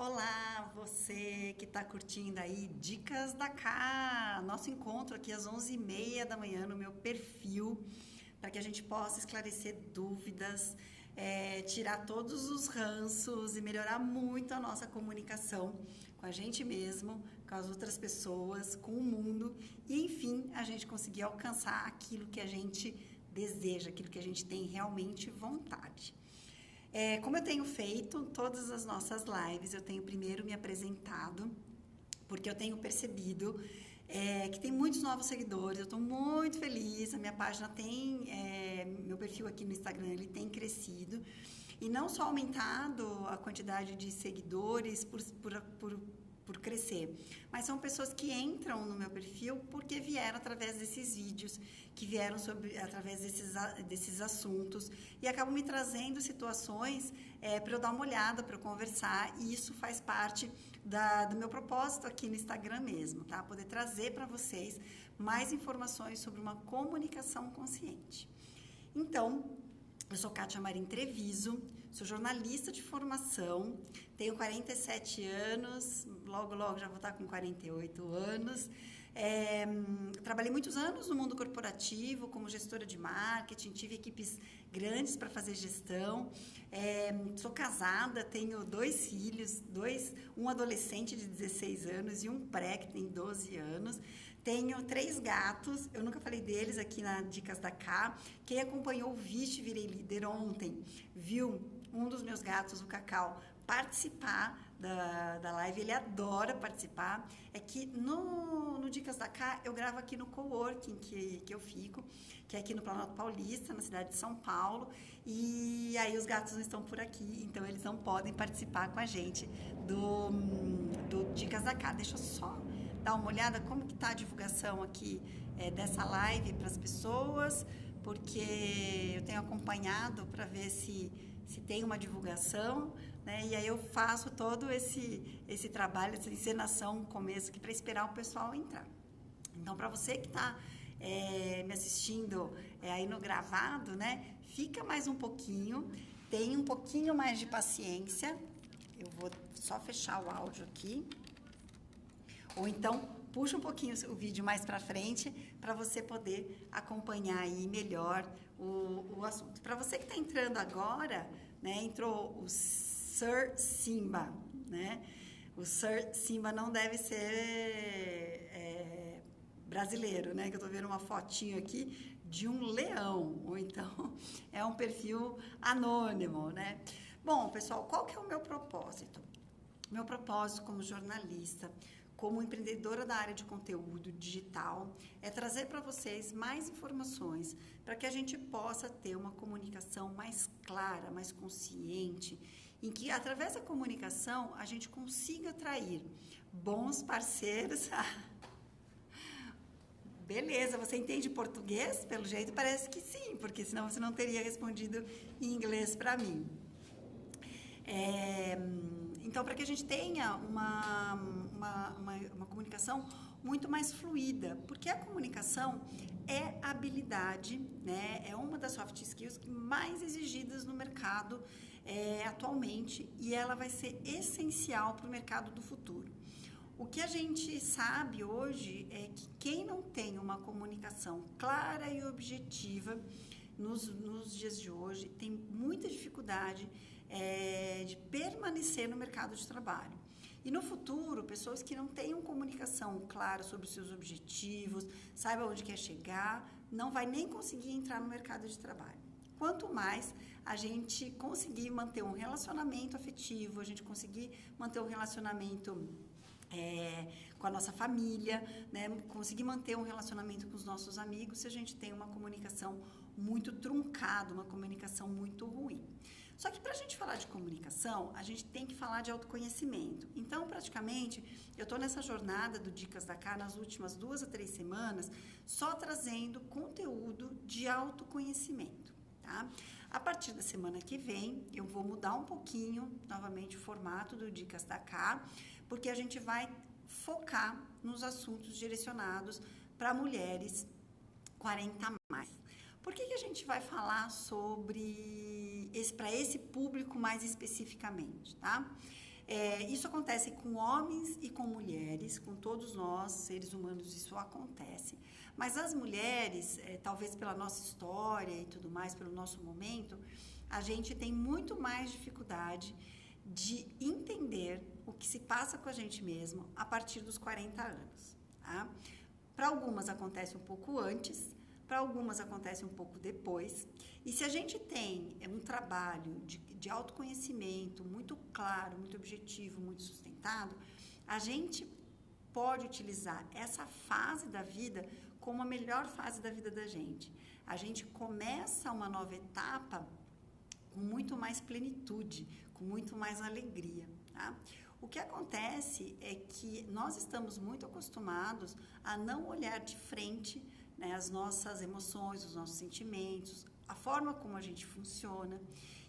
Olá, você que está curtindo aí Dicas da Cá, nosso encontro aqui às 11h30 da manhã no meu perfil, para que a gente possa esclarecer dúvidas, tirar todos os ranços e melhorar muito a nossa comunicação com a gente mesmo, com as outras pessoas, com o mundo e, enfim, a gente conseguir alcançar aquilo que a gente deseja, aquilo que a gente tem realmente vontade. Como eu tenho feito todas as nossas lives, eu tenho primeiro me apresentado, porque eu tenho percebido que tem muitos novos seguidores, eu estou muito feliz, a minha página tem, meu perfil aqui no Instagram, ele tem crescido, e não só aumentado a quantidade de seguidores por crescer, mas são pessoas que entram no meu perfil porque vieram através desses vídeos, que vieram através desses assuntos e acabam me trazendo situações para eu dar uma olhada, para eu conversar, e isso faz parte do meu propósito aqui no Instagram mesmo, tá? Poder trazer para vocês mais informações sobre uma comunicação consciente. Então, eu sou Kátia Marim Treviso, sou jornalista de formação, tenho 47 anos, logo já vou estar com 48 anos. Trabalhei muitos anos no mundo corporativo como gestora de marketing, tive equipes grandes para fazer gestão. Sou casada, tenho 2 filhos, um adolescente de 16 anos e um pré que tem 12 anos. Tenho 3 gatos, eu nunca falei deles aqui na Dicas da Cá. Quem acompanhou o Vixe Virei Líder ontem, viu um dos meus gatos, o Cacau, participar da live, ele adora participar. É que no Dicas da Cá, eu gravo aqui no coworking que eu fico, que é aqui no Planalto Paulista, na cidade de São Paulo, e aí os gatos não estão por aqui, então eles não podem participar com a gente do Dicas da Cá. Deixa eu só dar uma olhada como que tá a divulgação aqui dessa live para as pessoas, porque eu tenho acompanhado para ver se tem uma divulgação, né? E aí eu faço todo esse trabalho, essa encenação no começo aqui para esperar o pessoal entrar. Então, para você que está me assistindo aí no gravado, né? Fica mais um pouquinho, tem um pouquinho mais de paciência. Eu vou só fechar o áudio aqui. Ou então, puxa um pouquinho o vídeo mais para frente para você poder acompanhar aí melhor o assunto. Para você que está entrando agora, né, entrou o Sir Simba, né? O Sir Simba não deve ser brasileiro, né? Que eu estou vendo uma fotinho aqui de um leão, ou então é um perfil anônimo, né? Bom, pessoal, qual que é o meu propósito? Meu propósito como jornalista, como empreendedora da área de conteúdo digital, é trazer para vocês mais informações para que a gente possa ter uma comunicação mais clara, mais consciente, em que, através da comunicação, a gente consiga atrair bons parceiros. Beleza, você entende português? Pelo jeito parece que sim, porque senão você não teria respondido em inglês para mim. Então, para que a gente tenha uma comunicação muito mais fluida, porque a comunicação é habilidade, né? É uma das soft skills mais exigidas no mercado atualmente, e ela vai ser essencial para o mercado do futuro. O que a gente sabe hoje é que quem não tem uma comunicação clara e objetiva nos dias de hoje tem muita dificuldade de permanecer no mercado de trabalho. E no futuro, pessoas que não tenham comunicação clara sobre os seus objetivos, saibam onde quer chegar, não vai nem conseguir entrar no mercado de trabalho. Quanto mais a gente conseguir manter um relacionamento afetivo, a gente conseguir manter um relacionamento com a nossa família, né? Conseguir manter um relacionamento com os nossos amigos, se a gente tem uma comunicação muito truncada, uma comunicação muito ruim. Só que para a gente falar de comunicação, a gente tem que falar de autoconhecimento. Então, praticamente, eu estou nessa jornada do Dicas da Cá nas últimas 2 a 3 semanas, só trazendo conteúdo de autoconhecimento, tá? A partir da semana que vem, eu vou mudar um pouquinho, novamente, o formato do Dicas da Cá, porque a gente vai focar nos assuntos direcionados para mulheres 40 a mais. Por que a gente vai falar sobre para esse público mais especificamente, tá? Isso acontece com homens e com mulheres, com todos nós, seres humanos, isso acontece. Mas as mulheres, talvez pela nossa história e tudo mais, pelo nosso momento, a gente tem muito mais dificuldade de entender o que se passa com a gente mesmo a partir dos 40 anos. Tá? Para algumas acontece um pouco antes, para algumas acontece um pouco depois. E se a gente tem um trabalho de autoconhecimento muito claro, muito objetivo, muito sustentado, a gente pode utilizar essa fase da vida como a melhor fase da vida da gente. A gente começa uma nova etapa com muito mais plenitude, com muito mais alegria. Tá? O que acontece é que nós estamos muito acostumados a não olhar de frente, né, as nossas emoções, os nossos sentimentos, a forma como a gente funciona,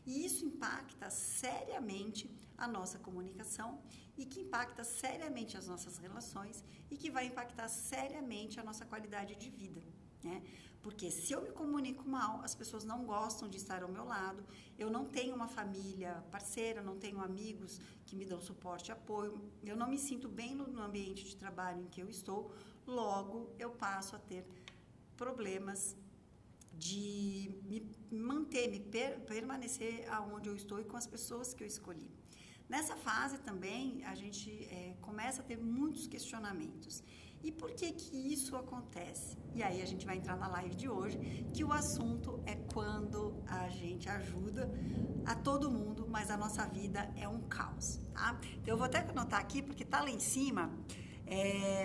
e isso impacta seriamente a nossa comunicação e que impacta seriamente as nossas relações e que vai impactar seriamente a nossa qualidade de vida, né? Porque se eu me comunico mal, as pessoas não gostam de estar ao meu lado, eu não tenho uma família parceira, não tenho amigos que me dão suporte e apoio, eu não me sinto bem no ambiente de trabalho em que eu estou, logo eu passo a ter problemas de me manter, permanecer aonde eu estou e com as pessoas que eu escolhi. Nessa fase também a gente começa a ter muitos questionamentos. E por que que isso acontece? E aí a gente vai entrar na live de hoje, que o assunto é quando a gente ajuda a todo mundo, mas a nossa vida é um caos, tá? Então eu vou até anotar aqui, porque tá lá em cima,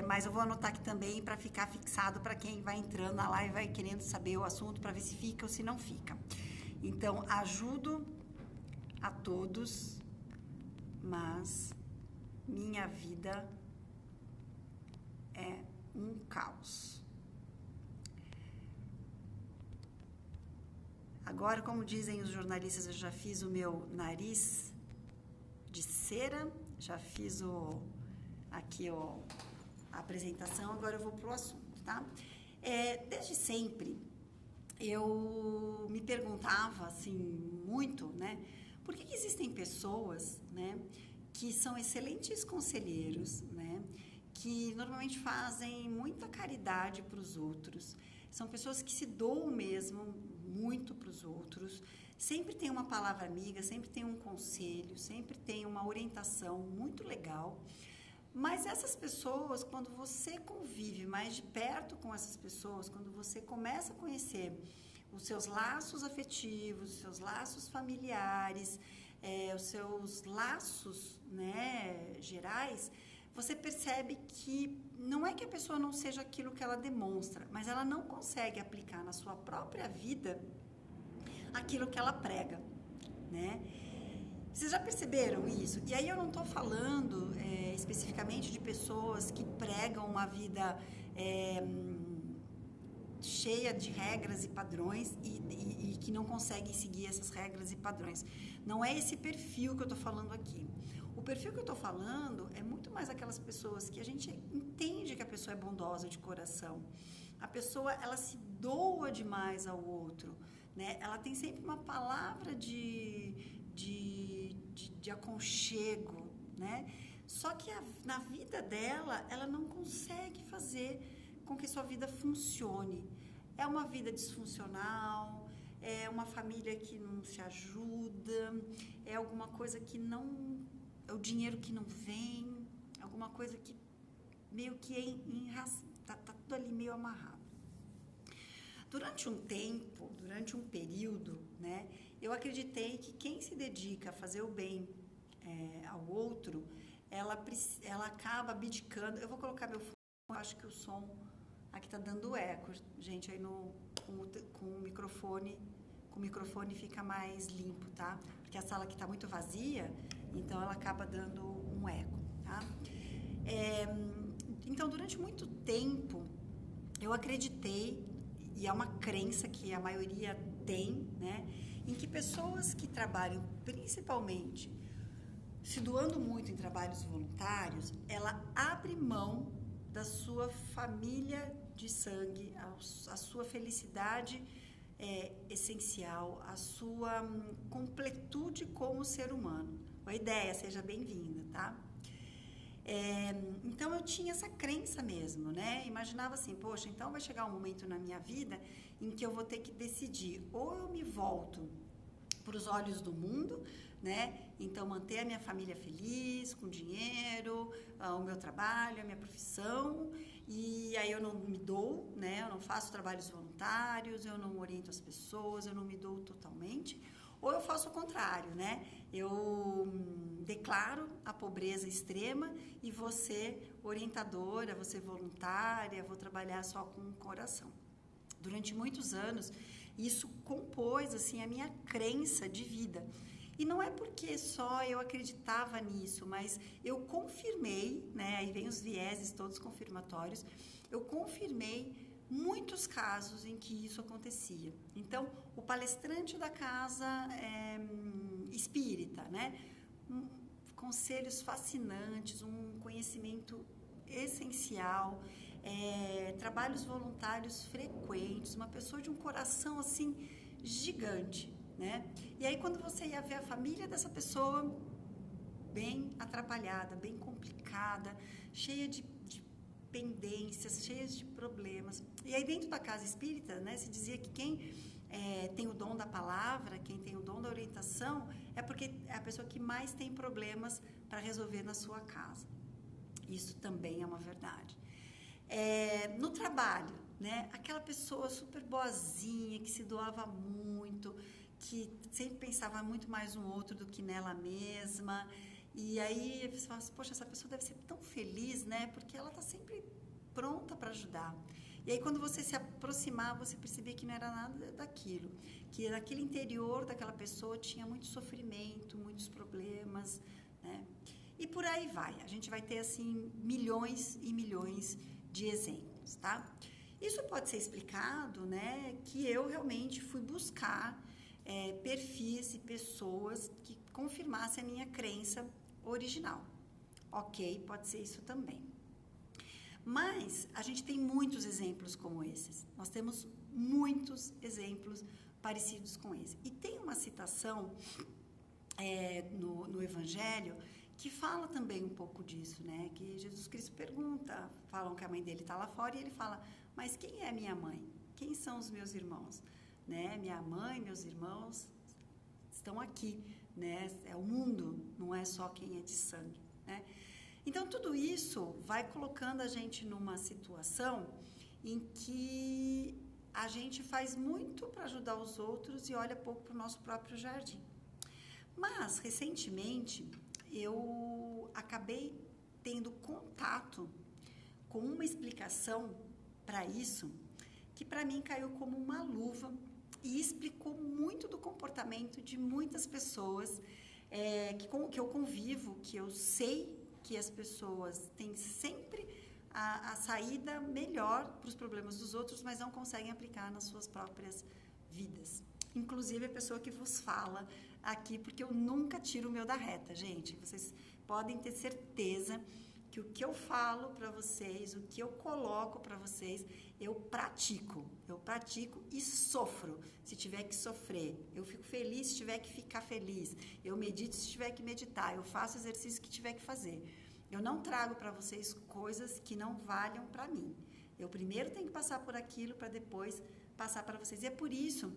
mas eu vou anotar aqui também para ficar fixado para quem vai entrando na live, vai querendo saber o assunto, para ver se fica ou se não fica. Então, ajudo a todos, mas minha vida é um caos. Agora, como dizem os jornalistas, eu já fiz o meu nariz de cera, já fiz aqui a apresentação, agora eu vou para o assunto, tá? Desde sempre, eu me perguntava, assim, muito, né? Por que existem pessoas, né, que são excelentes conselheiros, né? Que normalmente fazem muita caridade para os outros, são pessoas que se doam mesmo muito para os outros, sempre tem uma palavra amiga, sempre tem um conselho, sempre tem uma orientação muito legal, mas essas pessoas, quando você convive mais de perto com essas pessoas, quando você começa a conhecer os seus laços afetivos, os seus laços familiares, os seus laços, né, gerais, você percebe que não é que a pessoa não seja aquilo que ela demonstra, mas ela não consegue aplicar na sua própria vida aquilo que ela prega, né? Vocês já perceberam isso? E aí eu não estou falando especificamente de pessoas que pregam uma vida cheia de regras e padrões e que não conseguem seguir essas regras e padrões. Não é esse perfil que eu estou falando aqui. O perfil que eu estou falando é muito mais aquelas pessoas que a gente entende que a pessoa é bondosa de coração. A pessoa, ela se doa demais ao outro, né? Ela tem sempre uma palavra de aconchego, né? Só que na vida dela, ela não consegue fazer com que sua vida funcione. É uma vida disfuncional, é uma família que não se ajuda, é alguma coisa que não... é o dinheiro que não vem, alguma coisa que meio que tá tudo ali meio amarrado. Durante um tempo, durante um período, né, eu acreditei que quem se dedica a fazer o bem ao outro, ela acaba abdicando. Eu vou colocar meu fone, eu acho que o som aqui tá dando eco, gente, aí com o microfone fica mais limpo, tá? Porque a sala aqui tá muito vazia, então ela acaba dando um eco, tá? Então, durante muito tempo, eu acreditei, e é uma crença que a maioria tem, né, em que pessoas que trabalham principalmente se doando muito em trabalhos voluntários, ela abre mão da sua família de sangue, a sua felicidade essencial, a sua completude como ser humano. Oi, ideia, seja bem-vinda, tá? Então eu tinha essa crença mesmo, né? Imaginava assim, poxa, então vai chegar um momento na minha vida em que eu vou ter que decidir, ou eu me volto para os olhos do mundo, né? Então manter a minha família feliz, com dinheiro, o meu trabalho, a minha profissão, e aí eu não me dou, né? Eu não faço trabalhos voluntários, eu não oriento as pessoas, eu não me dou totalmente. Ou eu faço o contrário, né? Eu declaro a pobreza extrema e vou ser orientadora, vou ser voluntária, vou trabalhar só com o coração. Durante muitos anos, isso compôs assim a minha crença de vida. E não é porque só eu acreditava nisso, mas eu confirmei, né? Aí vem os vieses todos confirmatórios. Eu confirmei muitos casos em que isso acontecia. Então, o palestrante da casa espírita, né? Conselhos fascinantes, um conhecimento essencial, trabalhos voluntários frequentes, uma pessoa de um coração assim gigante, né? E aí quando você ia ver a família dessa pessoa bem atrapalhada, bem complicada, cheia de pendências, cheias de problemas. E aí dentro da casa espírita, né, se dizia que quem tem o dom da palavra, quem tem o dom da orientação, é porque é a pessoa que mais tem problemas para resolver na sua casa. Isso também é uma verdade. No trabalho, né, aquela pessoa super boazinha, que se doava muito, que sempre pensava muito mais no outro do que nela mesma. E aí você fala assim, poxa, essa pessoa deve ser tão feliz, né? Porque ela está sempre pronta para ajudar. E aí quando você se aproximava, você percebia que não era nada daquilo. Que naquele interior daquela pessoa tinha muito sofrimento, muitos problemas, né? E por aí vai. A gente vai ter, assim, milhões e milhões de exemplos, tá? Isso pode ser explicado, né? Que eu realmente fui buscar perfis e pessoas que confirmassem a minha crença original. Ok, pode ser isso também. Mas a gente tem muitos exemplos como esses. Nós temos muitos exemplos parecidos com esse. E tem uma citação no Evangelho que fala também um pouco disso, né? Que Jesus Cristo pergunta, falam que a mãe dele está lá fora e ele fala, mas quem é minha mãe? Quem são os meus irmãos? Né? Minha mãe, meus irmãos estão aqui, né? É o mundo, não é só quem é de sangue, né? Então, tudo isso vai colocando a gente numa situação em que a gente faz muito para ajudar os outros e olha pouco para o nosso próprio jardim. Mas, recentemente, eu acabei tendo contato com uma explicação para isso que, para mim, caiu como uma luva e explicou muito do comportamento de muitas pessoas que eu convivo, que eu sei que as pessoas têm sempre a saída melhor para os problemas dos outros, mas não conseguem aplicar nas suas próprias vidas. Inclusive a pessoa que vos fala aqui, porque eu nunca tiro o meu da reta, gente. Vocês podem ter certeza que o que eu falo para vocês, o que eu coloco para vocês, eu pratico e sofro se tiver que sofrer, eu fico feliz se tiver que ficar feliz, eu medito se tiver que meditar, eu faço exercício que tiver que fazer. Eu não trago para vocês coisas que não valham para mim. Eu primeiro tenho que passar por aquilo para depois passar para vocês. E é por isso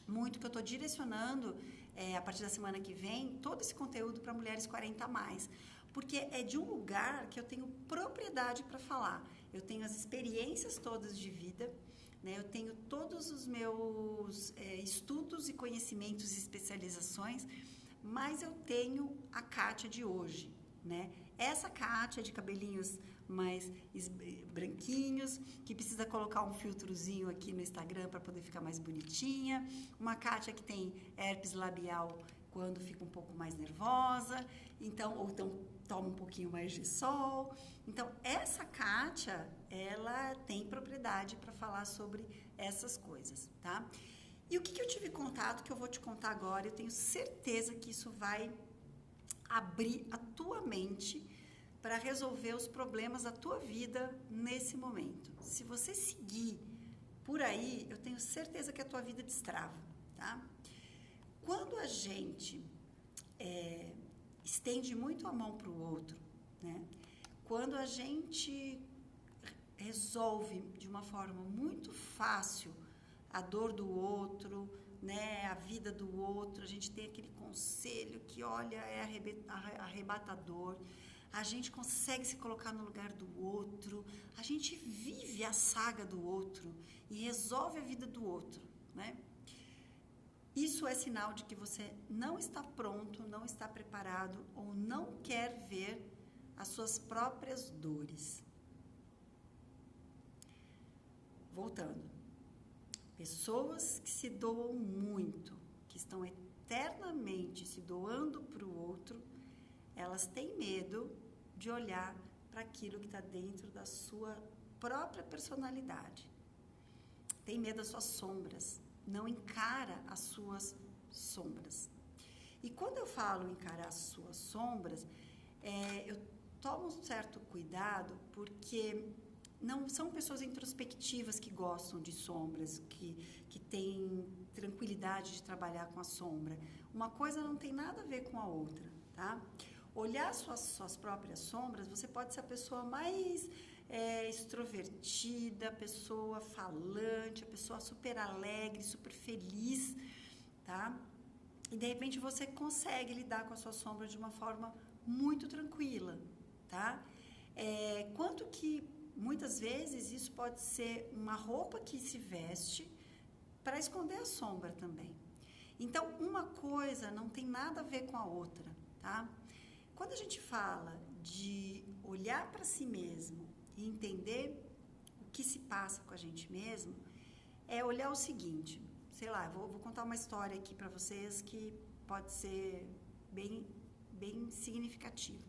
muito que eu estou direcionando, a partir da semana que vem, todo esse conteúdo para mulheres 40+. Porque é de um lugar que eu tenho propriedade para falar. Eu tenho as experiências todas de vida, né? Eu tenho todos os meus estudos e conhecimentos e especializações, mas eu tenho a Kátia de hoje, né? Essa Kátia de cabelinhos mais branquinhos, que precisa colocar um filtrozinho aqui no Instagram para poder ficar mais bonitinha. Uma Kátia que tem herpes labial quando fica um pouco mais nervosa, então toma um pouquinho mais de sol. Então, essa Kátia, ela tem propriedade para falar sobre essas coisas, tá? E o que eu tive contato, que eu vou te contar agora, eu tenho certeza que isso vai abrir a tua mente para resolver os problemas da tua vida nesse momento. Se você seguir por aí, eu tenho certeza que a tua vida destrava, tá? Quando a gente estende muito a mão para o outro, né? Quando a gente resolve de uma forma muito fácil a dor do outro, né, a vida do outro, a gente tem aquele conselho que, olha, é arrebatador, a gente consegue se colocar no lugar do outro, a gente vive a saga do outro e resolve a vida do outro, né? Isso é sinal de que você não está pronto, não está preparado ou não quer ver as suas próprias dores. Voltando. Pessoas que se doam muito, que estão eternamente se doando para o outro, elas têm medo de olhar para aquilo que está dentro da sua própria personalidade. Tem medo das suas sombras, não encara as suas sombras. E quando eu falo encarar as suas sombras, eu tomo um certo cuidado, porque não são pessoas introspectivas que gostam de sombras, que têm tranquilidade de trabalhar com a sombra. Uma coisa não tem nada a ver com a outra, tá? Olhar suas próprias sombras, você pode ser a pessoa mais extrovertida, a pessoa falante, a pessoa super alegre, super feliz, tá? E de repente você consegue lidar com a sua sombra de uma forma muito tranquila, tá? Quanto que muitas vezes isso pode ser uma roupa que se veste para esconder a sombra também. Então, uma coisa não tem nada a ver com a outra, tá? Quando a gente fala de olhar para si mesmo e entender o que se passa com a gente mesmo, é olhar o seguinte, sei lá, vou contar uma história aqui para vocês que pode ser bem significativa.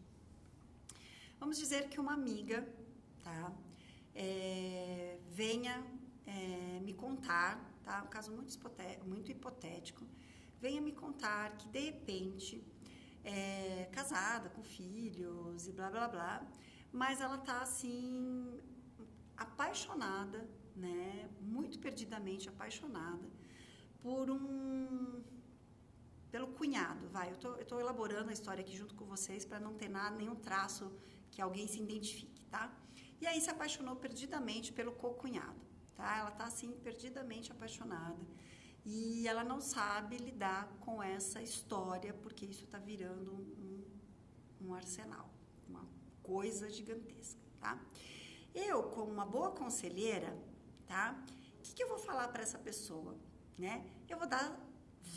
Vamos dizer que uma amiga, tá, venha me contar, tá, um caso muito hipotético, venha me contar que de repente casada, com filhos e blá blá blá, mas ela tá assim apaixonada, né, muito perdidamente apaixonada pelo cunhado, eu tô elaborando a história aqui junto com vocês para não ter nenhum traço que alguém se identifique, tá? E aí se apaixonou perdidamente pelo co-cunhado, tá? Ela tá assim perdidamente apaixonada e ela não sabe lidar com essa história porque isso tá virando um arsenal, uma coisa gigantesca, tá? Eu, como uma boa conselheira, tá? O que eu vou falar para essa pessoa, né? Eu vou dar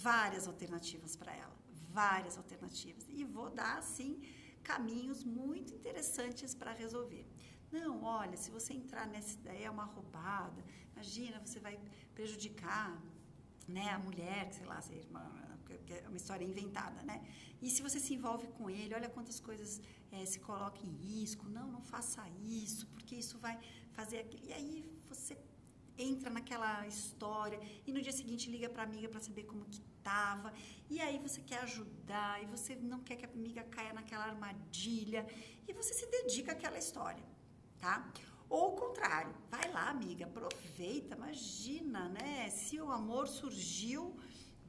várias alternativas para ela, várias alternativas, e vou dar, assim, caminhos muito interessantes para resolver. Não, olha, se você entrar nessa ideia é uma roubada, imagina, você vai prejudicar, né, a mulher, sei lá, que é uma história inventada, né? E se você se envolve com ele, olha quantas coisas se colocam em risco, não faça isso, porque isso vai fazer aquilo. E aí você entra naquela história e no dia seguinte liga para a amiga para saber como que tava, e aí você quer ajudar, e você não quer que a amiga caia naquela armadilha, e você se dedica àquela história, tá? Ou o contrário, vai lá, amiga, aproveita, imagina, né? Se o amor surgiu,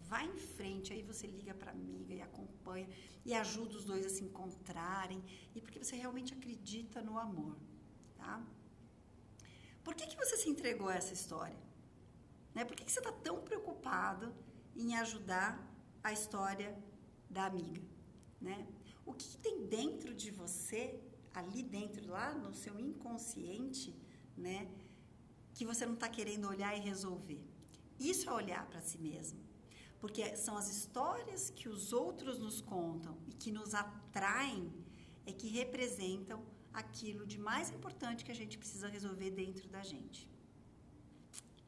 vai em frente, aí você liga para a amiga e acompanha, e ajuda os dois a se encontrarem, e porque você realmente acredita no amor, tá? Por que você se entregou a essa história? Né? Por que você está tão preocupado em ajudar a história da amiga? Né? O que tem dentro de você, ali dentro, lá no seu inconsciente, né, que você não está querendo olhar e resolver? Isso é olhar para si mesmo. Porque são as histórias que os outros nos contam e que nos atraem, é que representam aquilo de mais importante que a gente precisa resolver dentro da gente.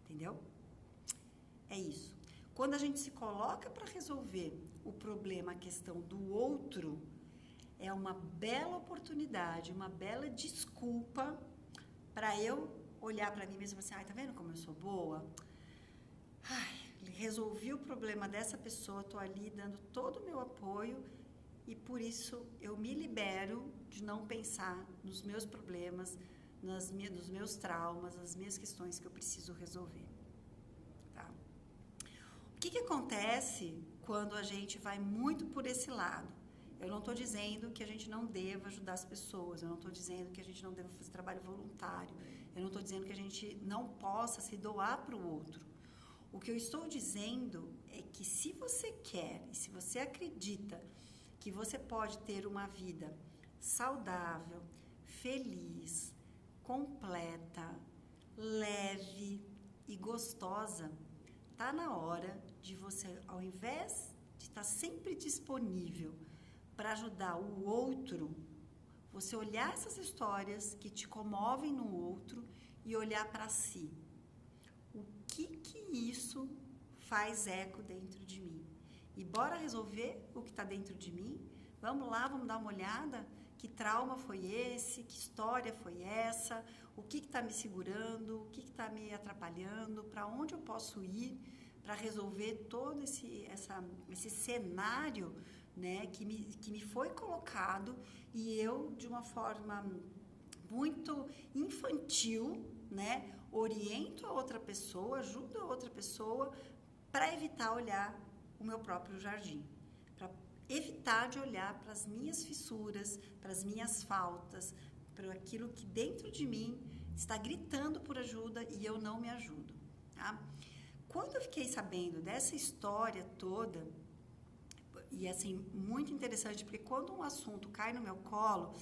Entendeu? É isso. Quando a gente se coloca para resolver o problema, a questão do outro, é uma bela oportunidade, uma bela desculpa para eu olhar para mim mesma e falar assim, ai, tá vendo como eu sou boa? Ai, resolvi o problema dessa pessoa, tô ali dando todo o meu apoio e por isso eu me libero de não pensar nos meus problemas, nos meus traumas, nas minhas questões que eu preciso resolver. Tá? O que acontece quando a gente vai muito por esse lado? Eu não estou dizendo que a gente não deva ajudar as pessoas, eu não estou dizendo que a gente não deva fazer trabalho voluntário, eu não estou dizendo que a gente não possa se doar para o outro. O que eu estou dizendo é que se você quer e se você acredita que você pode ter uma vida saudável, feliz, completa, leve e gostosa, tá na hora de você, ao invés de estar sempre disponível para ajudar o outro, você olhar essas histórias que te comovem no outro e olhar para si. O que isso faz eco dentro de mim? E bora resolver o que está dentro de mim? Vamos lá, vamos dar uma olhada? Que trauma foi esse? Que história foi essa? O que está me segurando? O que está me atrapalhando? Para onde eu posso ir para resolver todo esse cenário, né, que me foi colocado e eu, de uma forma muito infantil, né, oriento a outra pessoa, ajudo a outra pessoa para evitar olhar o meu próprio jardim, para evitar de olhar para as minhas fissuras, para as minhas faltas, para aquilo que dentro de mim está gritando por ajuda e eu não me ajudo, tá? Quando eu fiquei sabendo dessa história toda, e assim, muito interessante, porque quando um assunto cai no meu colo,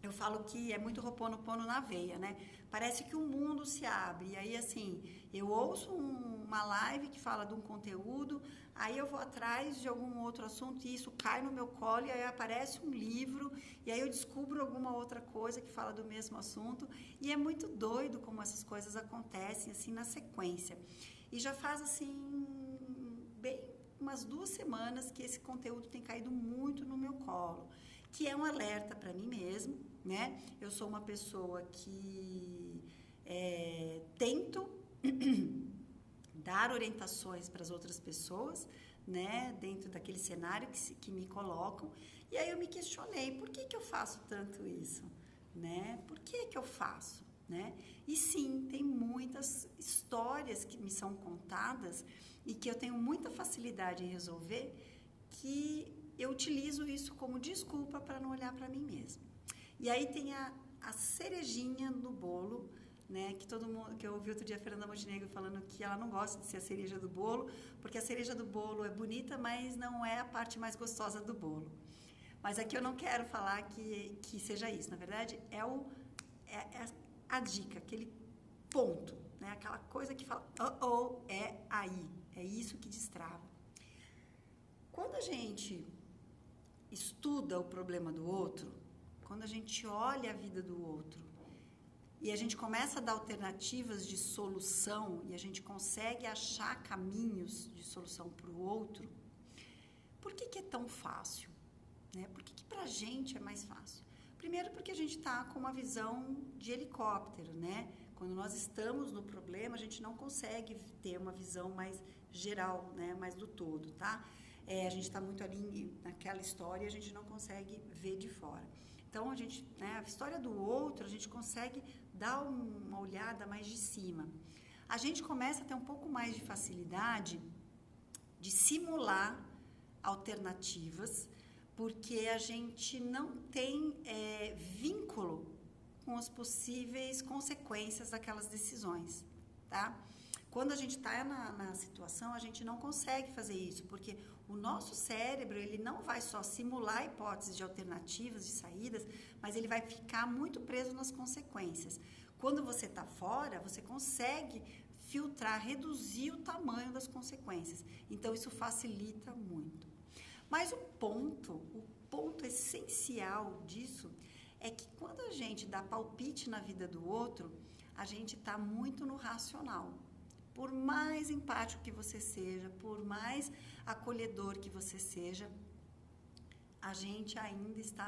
eu falo que é muito Ho'oponopono na veia, né? Parece que o mundo se abre. E aí, assim, eu ouço uma live que fala de um conteúdo, aí eu vou atrás de algum outro assunto e isso cai no meu colo, e aí aparece um livro, e aí eu descubro alguma outra coisa que fala do mesmo assunto. E é muito doido como essas coisas acontecem, assim, na sequência. E já faz, assim, bem umas 2 semanas que esse conteúdo tem caído muito no meu colo, que é um alerta para mim mesmo, né? Eu sou uma pessoa que tento dar orientações para as outras pessoas, né? Dentro daquele cenário que me colocam. E aí eu me questionei, por que eu faço tanto isso? Né? Por que eu faço? Né? E sim, tem muitas histórias que me são contadas e que eu tenho muita facilidade em resolver, que eu utilizo isso como desculpa para não olhar para mim mesma. E aí tem a cerejinha no bolo, né? Que todo mundo, que eu ouvi outro dia a Fernanda Montenegro falando que ela não gosta de ser a cereja do bolo, porque a cereja do bolo é bonita, mas não é a parte mais gostosa do bolo. Mas aqui eu não quero falar que seja isso. Na verdade, é a dica, aquele ponto, né? Aquela coisa que fala, é aí. É isso que destrava. Quando a gente estuda o problema do outro, quando a gente olha a vida do outro e a gente começa a dar alternativas de solução e a gente consegue achar caminhos de solução para o outro, por que é tão fácil? Né? Por que para a gente é mais fácil? Primeiro porque a gente está com uma visão de helicóptero, né? Quando nós estamos no problema, a gente não consegue ter uma visão mais geral, né? Mais do todo, tá? A gente está muito ali naquela história e a gente não consegue ver de fora. Então, a gente, né, a história do outro, a gente consegue dar uma olhada mais de cima. A gente começa a ter um pouco mais de facilidade de simular alternativas, porque a gente não tem vínculo com as possíveis consequências daquelas decisões, tá? Quando a gente está na situação, a gente não consegue fazer isso, porque o nosso cérebro, ele não vai só simular hipóteses de alternativas, de saídas, mas ele vai ficar muito preso nas consequências. Quando você está fora, você consegue filtrar, reduzir o tamanho das consequências. Então, isso facilita muito. Mas o ponto essencial disso é que quando a gente dá palpite na vida do outro, a gente está muito no racional. Por mais empático que você seja, por mais acolhedor que você seja, a gente ainda está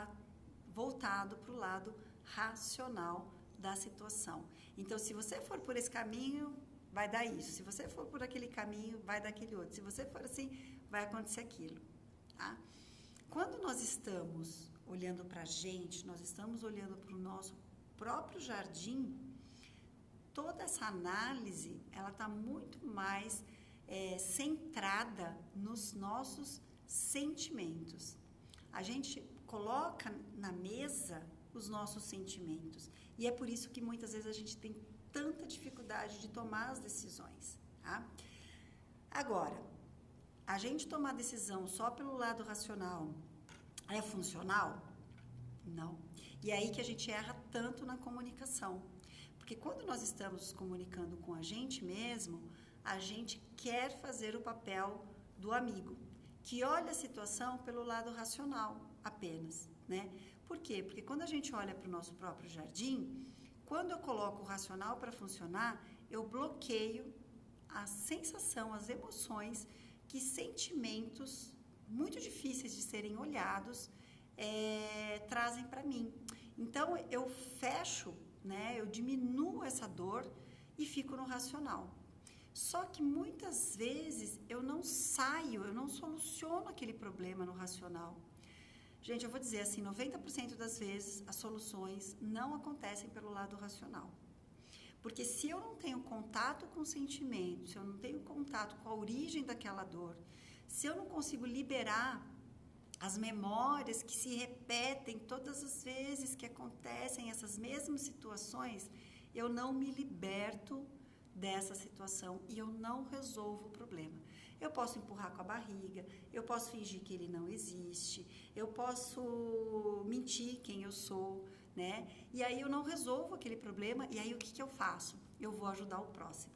voltado para o lado racional da situação. Então, se você for por esse caminho, vai dar isso. Se você for por aquele caminho, vai dar aquele outro. Se você for assim, vai acontecer aquilo. Tá? Quando nós estamos olhando para a gente, nós estamos olhando para o nosso próprio jardim, toda essa análise, ela está muito mais centrada nos nossos sentimentos. a gente coloca na mesa os nossos sentimentos. E é por isso que muitas vezes a gente tem tanta dificuldade de tomar as decisões, tá? Agora, a gente tomar decisão só pelo lado racional é funcional? Não. E é aí que a gente erra tanto na comunicação. Porque quando nós estamos comunicando com a gente mesmo, a gente quer fazer o papel do amigo, que olha a situação pelo lado racional apenas, né? Por quê? Porque quando a gente olha para o nosso próprio jardim, quando eu coloco o racional para funcionar, eu bloqueio a sensação, as emoções, que sentimentos muito difíceis de serem olhados trazem para mim. Então, eu fecho, né? Eu diminuo essa dor e fico no racional. Só que muitas vezes eu não saio, eu não soluciono aquele problema no racional. Gente, eu vou dizer assim, 90% das vezes as soluções não acontecem pelo lado racional. Porque se eu não tenho contato com o sentimento, se eu não tenho contato com a origem daquela dor, se eu não consigo liberar as memórias que se repetem todas as vezes que acontecem essas mesmas situações, eu não me liberto dessa situação e eu não resolvo o problema. Eu posso empurrar com a barriga, eu posso fingir que ele não existe, eu posso mentir quem eu sou, né? E aí eu não resolvo aquele problema, e aí o que eu faço? Eu vou ajudar o próximo,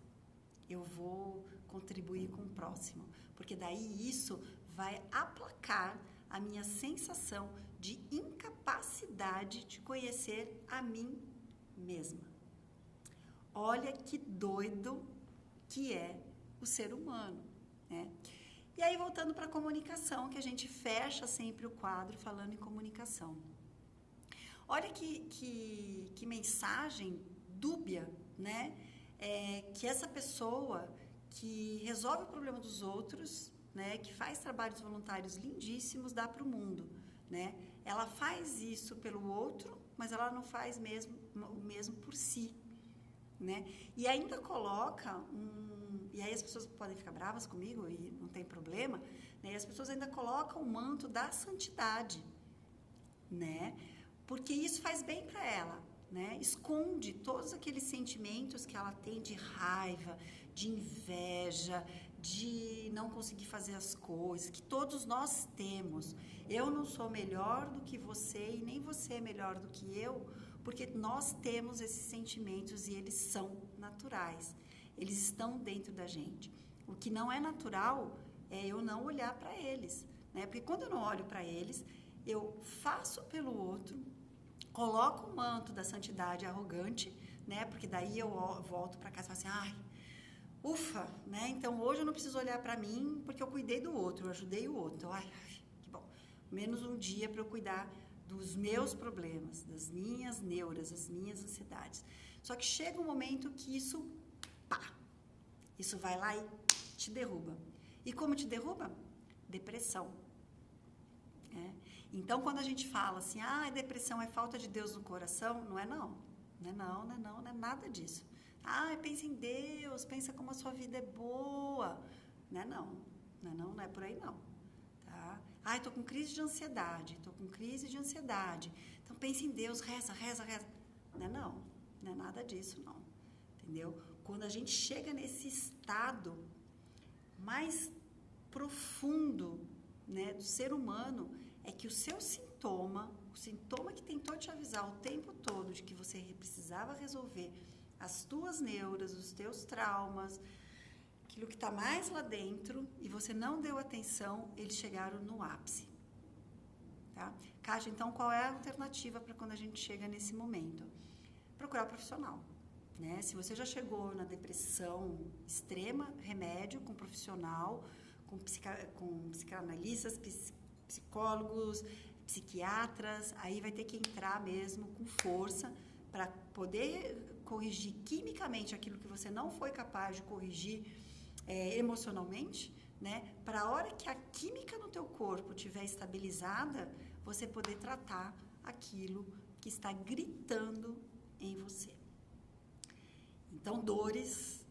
eu vou contribuir com o próximo, porque daí isso vai aplacar a minha sensação de incapacidade de conhecer a mim mesma. Olha que doido que é o ser humano, né? E aí, voltando para a comunicação, que a gente fecha sempre o quadro falando em comunicação. Olha que mensagem dúbia, né? Que essa pessoa que resolve o problema dos outros, né? Que faz trabalhos voluntários lindíssimos, dá para o mundo, né? Ela faz isso pelo outro, mas ela não faz o mesmo por si, né? E ainda coloca e aí as pessoas podem ficar bravas comigo e não tem problema, né? E as pessoas ainda colocam o manto da santidade, né? Porque isso faz bem para ela, né? Esconde todos aqueles sentimentos que ela tem de raiva, de inveja, de não conseguir fazer as coisas, que todos nós temos. Eu não sou melhor do que você e nem você é melhor do que eu, porque nós temos esses sentimentos e eles são naturais. Eles estão dentro da gente. O que não é natural é eu não olhar para eles, né? Porque quando eu não olho para eles, eu faço pelo outro, coloco o manto da santidade arrogante, né? Porque daí eu volto para casa e falo assim, ai, ufa, né? Então hoje eu não preciso olhar para mim porque eu cuidei do outro, eu ajudei o outro. Então, ai, que bom. Menos um dia para eu cuidar dos meus problemas, das minhas neuras, das minhas ansiedades. Só que chega um momento que isso vai lá e te derruba. E como te derruba? Depressão. Então, quando a gente fala assim, depressão é falta de Deus no coração, não é não. Não é nada disso. Pensa em Deus, pensa como a sua vida é boa. Não é por aí não. Tá? Tô com crise de ansiedade, Então, pensa em Deus, reza. Não é nada disso não. Entendeu? Quando a gente chega nesse estado mais profundo, né, do ser humano, é que o seu sintoma, o sintoma que tentou te avisar o tempo todo de que você precisava resolver as tuas neuras, os teus traumas, aquilo que está mais lá dentro, e você não deu atenção, eles chegaram no ápice. Tá? Kátia, então qual é a alternativa para quando a gente chega nesse momento? Procurar um profissional. Né? Se você já chegou na depressão extrema, remédio com profissional, com psicanalistas, psicólogos, psiquiatras, aí vai ter que entrar mesmo com força para poder corrigir quimicamente aquilo que você não foi capaz de corrigir emocionalmente, né? Para a hora que a química no teu corpo estiver estabilizada, você poder tratar aquilo que está gritando em você. Então, dores,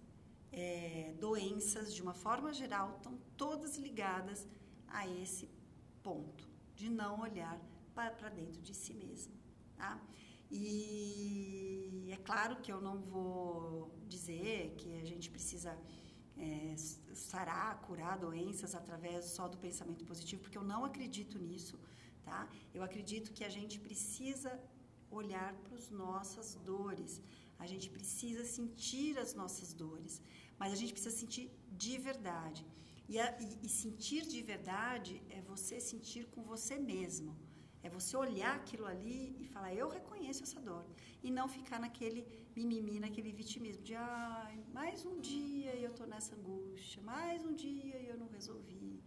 doenças, de uma forma geral, estão todas ligadas a esse ponto, de não olhar para dentro de si mesmo, tá? E é claro que eu não vou dizer que a gente precisa sarar, curar doenças através só do pensamento positivo, porque eu não acredito nisso, tá? Eu acredito que a gente precisa olhar para as nossas dores, a gente precisa sentir as nossas dores, mas a gente precisa sentir de verdade. E sentir de verdade é você sentir com você mesmo. É você olhar aquilo ali e falar, eu reconheço essa dor. E não ficar naquele mimimi, naquele vitimismo de, mais um dia e eu tô nessa angústia, mais um dia e eu não resolvi,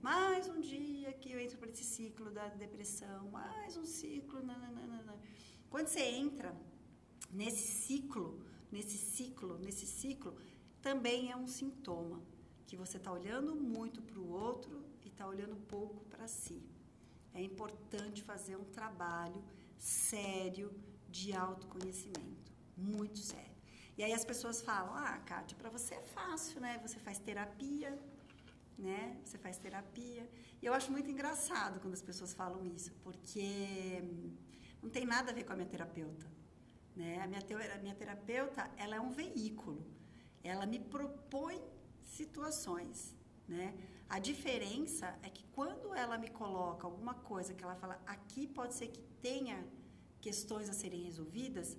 mais um dia que eu entro para esse ciclo da depressão, mais um ciclo, nananana. Quando você entra nesse ciclo, também é um sintoma que você está olhando muito para o outro e está olhando pouco para si. É importante fazer um trabalho sério de autoconhecimento, muito sério. E aí as pessoas falam, Kátia, para você é fácil, né? Você faz terapia, né? Você faz terapia. E eu acho muito engraçado quando as pessoas falam isso, porque não tem nada a ver com a minha terapeuta, né? A minha terapeuta, ela é um veículo. Ela me propõe situações, né? A diferença é que quando ela me coloca alguma coisa que ela fala, aqui pode ser que tenha questões a serem resolvidas,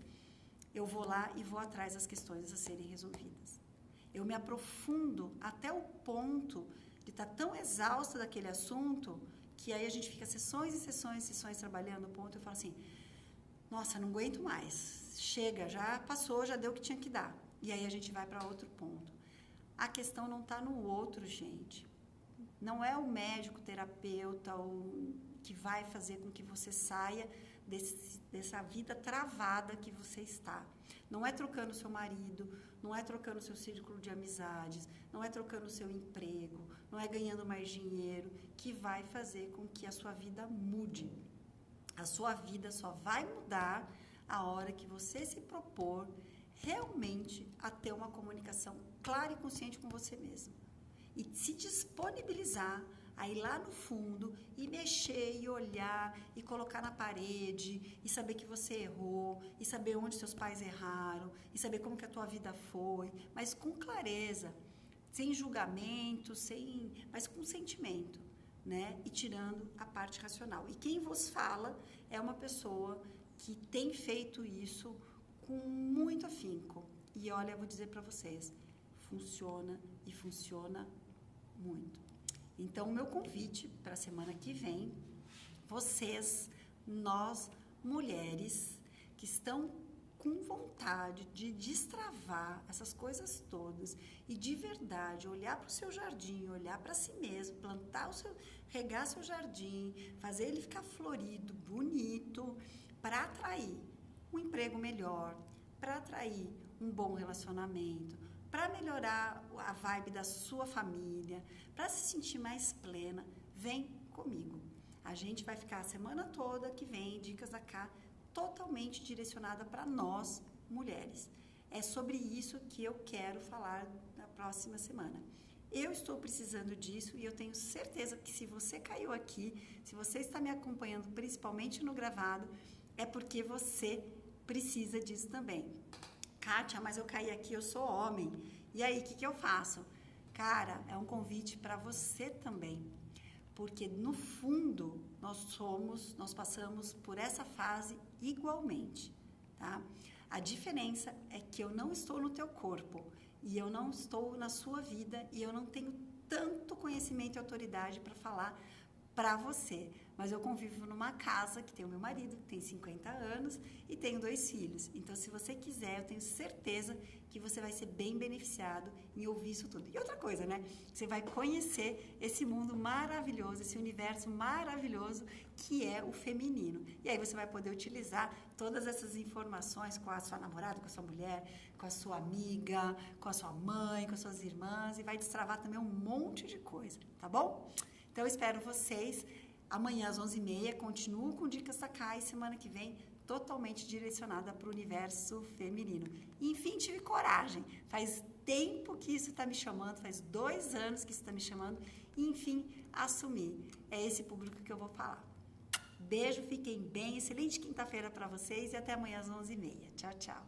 eu vou lá e vou atrás das questões a serem resolvidas. Eu me aprofundo até o ponto de estar tão exausta daquele assunto que aí a gente fica sessões e sessões trabalhando o ponto, eu falo assim, nossa, não aguento mais, chega, já passou, já deu o que tinha que dar. E aí a gente vai para outro ponto. A questão não está no outro, gente. Não é o médico, terapeuta, que vai fazer com que você saia dessa vida travada que você está. Não é trocando o seu marido, não é trocando o seu círculo de amizades, não é trocando o seu emprego, não é ganhando mais dinheiro que vai fazer com que a sua vida mude. A sua vida só vai mudar a hora que você se propor realmente a ter uma comunicação clara e consciente com você mesmo. E se disponibilizar a ir lá no fundo e mexer e olhar e colocar na parede e saber que você errou e saber onde seus pais erraram e saber como que a tua vida foi, mas com clareza, sem julgamento, mas com sentimento, né? E tirando a parte racional. E quem vos fala é uma pessoa que tem feito isso com muito afinco. E olha, eu vou dizer para vocês, funciona e funciona muito. Então, o meu convite para a semana que vem, vocês, nós, mulheres, que estão com vontade de destravar essas coisas todas e de verdade olhar para o seu jardim, olhar para si mesmo, regar seu jardim, fazer ele ficar florido, bonito, para atrair um emprego melhor, para atrair um bom relacionamento, para melhorar a vibe da sua família, para se sentir mais plena, vem comigo. A gente vai ficar a semana toda que vem, Dicas da Cá, totalmente direcionada para nós, mulheres. É sobre isso que eu quero falar na próxima semana. Eu estou precisando disso e eu tenho certeza que se você caiu aqui, se você está me acompanhando, principalmente no gravado, é porque você precisa disso também. Kátia, mas eu caí aqui, eu sou homem. E aí, o que eu faço? Cara, é um convite para você também. Porque, no fundo, nós passamos por essa fase igualmente, tá? A diferença é que eu não estou no teu corpo e eu não estou na sua vida e eu não tenho tanto conhecimento e autoridade para falar para você. Mas eu convivo numa casa que tem o meu marido, que tem 50 anos, e tenho 2 filhos. Então, se você quiser, eu tenho certeza que você vai ser bem beneficiado em ouvir isso tudo. E outra coisa, né? Você vai conhecer esse mundo maravilhoso, esse universo maravilhoso que é o feminino. E aí você vai poder utilizar todas essas informações com a sua namorada, com a sua mulher, com a sua amiga, com a sua mãe, com as suas irmãs, e vai destravar também um monte de coisa, tá bom? Então, eu espero vocês. Amanhã, às 11h30, continuo com Dicas da Cá e semana que vem, totalmente direcionada para o universo feminino. Enfim, tive coragem. Faz tempo que isso está me chamando, faz 2 anos que isso está me chamando, e enfim, assumi. É esse público que eu vou falar. Beijo, fiquem bem. Excelente quinta-feira para vocês e até amanhã às 11h30. Tchau, tchau.